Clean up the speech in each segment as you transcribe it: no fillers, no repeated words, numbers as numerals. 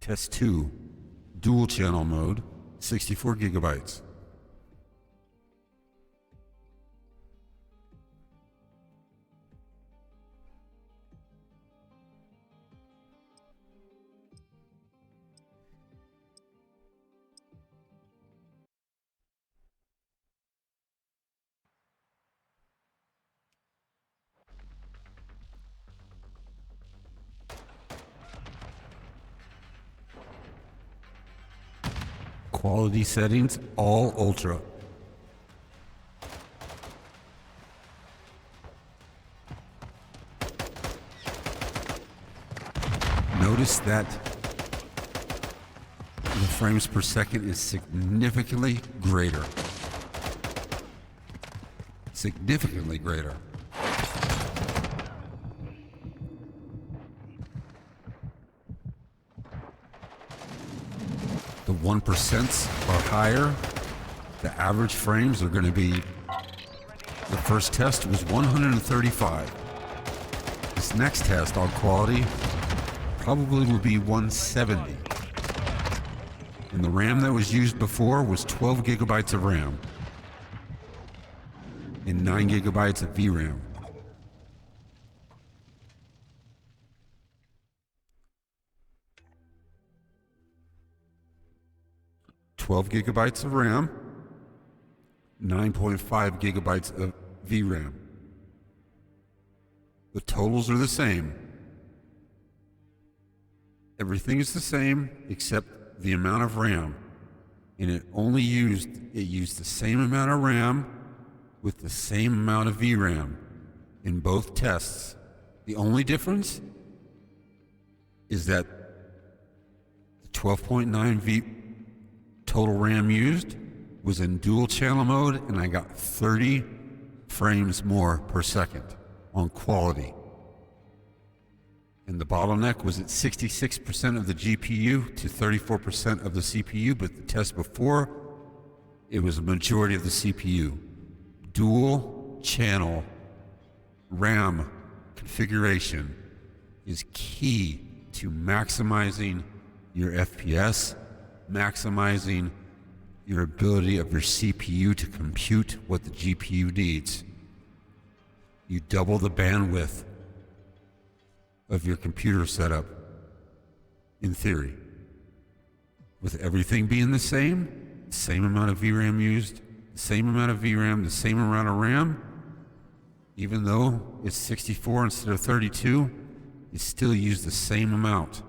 Test 2, dual channel mode, 64 gigabytes. Quality settings, all ultra. Notice that the frames per second is significantly greater. Significantly greater. The 1% are higher. The average frames are going to be, the first test was 135. This next test on quality probably will be 170. And the RAM that was used before was 12 gigabytes of RAM and 9 gigabytes of VRAM. (12 gigabytes of RAM, 9.5 gigabytes of VRAM. The totals are the same. Everything is the same except the amount of RAM. And it used the same amount of RAM with the same amount of VRAM in both tests. The only difference is that the 12.9 total RAM used was in dual channel mode, and I got 30 frames more per second on quality. And the bottleneck was at 66% of the GPU to 34% of the CPU, but the test before, it was a majority of the CPU. Dual channel RAM configuration is key to maximizing your FPS, maximizing your ability of your CPU to compute what the GPU needs. You double the bandwidth of your computer setup, in theory. With everything being the same amount of VRAM used, the same amount of VRAM, the same amount of RAM, even though it's 64 instead of 32, you still use the same amount.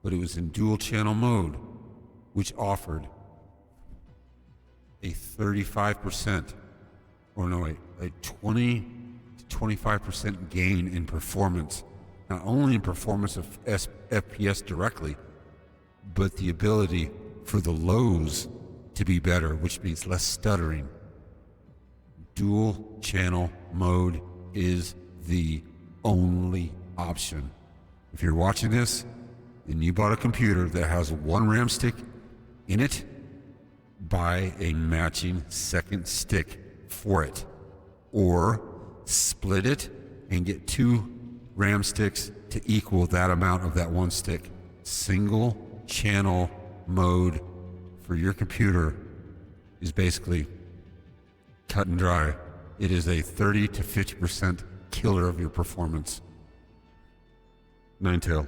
But it was in dual channel mode, which offered a 35%, or no, a 20 to 25% gain in performance. Not only in performance of FPS directly, but the ability for the lows to be better, which means less stuttering. Dual channel mode is the only option. If you're watching this and you bought a computer that has one RAM stick in it, buy a matching second stick for it, or split it and get 2 RAM sticks to equal that amount of that one stick. Single channel mode for your computer is basically cut and dry. It is a 30 to 50% killer of your performance. Ninetail.